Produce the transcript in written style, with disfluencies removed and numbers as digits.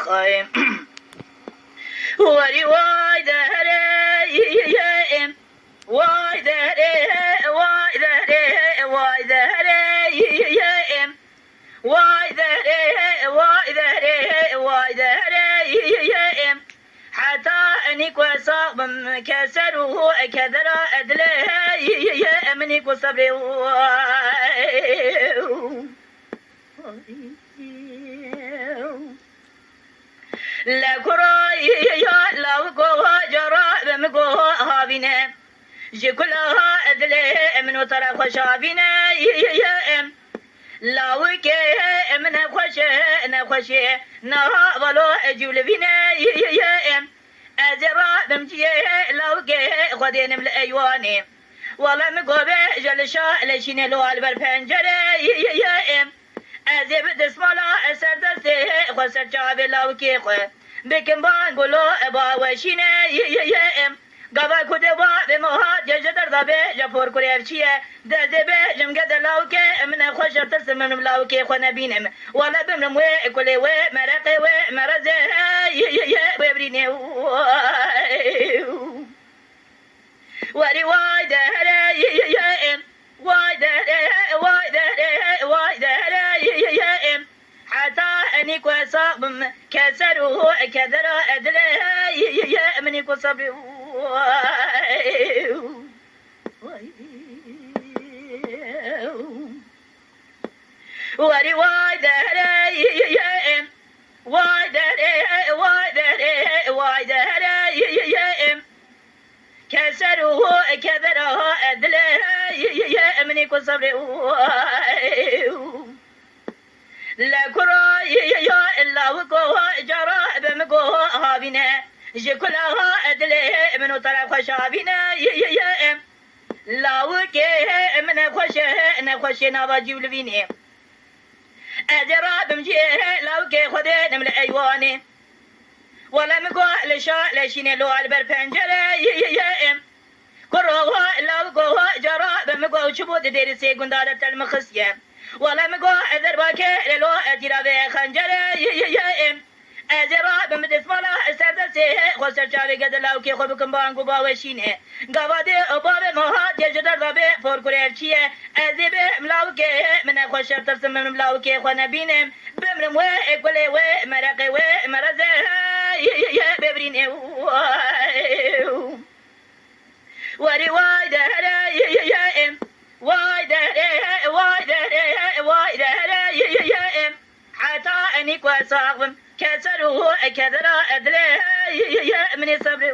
خايم وري واي دهري واي دهري واي دهري واي دهري واي دهري واي دهري واي دهري حتى انك وصاب كسره كذرا ادلي منك وصبري لا كراي يا لو قوها جرا بمقوها هابينا جي كلها ادلي من وطرف شابينا لا وكي من خوشه نخوشه نها ولو اجول بينا ازرا بمجي لو كي خدين من الايواني والله مقوبه جلشا لشين لو البر پنجره ازب دسمالا سردسته خسر جاب لو كي خو بكم بان قلو باوشينه قبا كده با بمها ججدر دبه جفور كريرشيه دزبه جمقد لاوكي من خوش ترسم من لاوكي خو نبينم ولا بمنم وي كل وي مرقه وي مرزه ويبريني وري واي دهري واي دهري واي دهري واي دهري حتى اني كوصاب كسره كذرا ادلي مني كوصبري وري واي دهري واي دهري واي دهري واي دهري كسره كذرا ادلي مني كوصبري لا كراي يا إلا وقوها جرا بمقوها هابينا جي كلها أدلي من طرف خشابينا لا وكي من خوشه نخوشه نواجيب لبيني أدرا بمجيه لا وكي خدين من الأيواني ولا مقوها لشا لشين لو البر پنجره كروها لا وقوها جرا بمقوها شبود دير سيقون دارت المخصيه ولا مقوى اذر باكي لو اترابي خنجره ازرا بمدسمالا سردسي خسر جاري قد لاوكي خوبكم بانقو باوشينه قوادي ابابي موها ججدر رابي فور كريرشيه ازيبي ملاوكي من خوشر ترسم من ملاوكي خو نبينم بمرم وي اقولي وي مرقي وي مرزه ببريني وري واي دهري واي دهري واي دهري واي دهري حتى اني كوصاغم كسره كذرا ادلي من صبري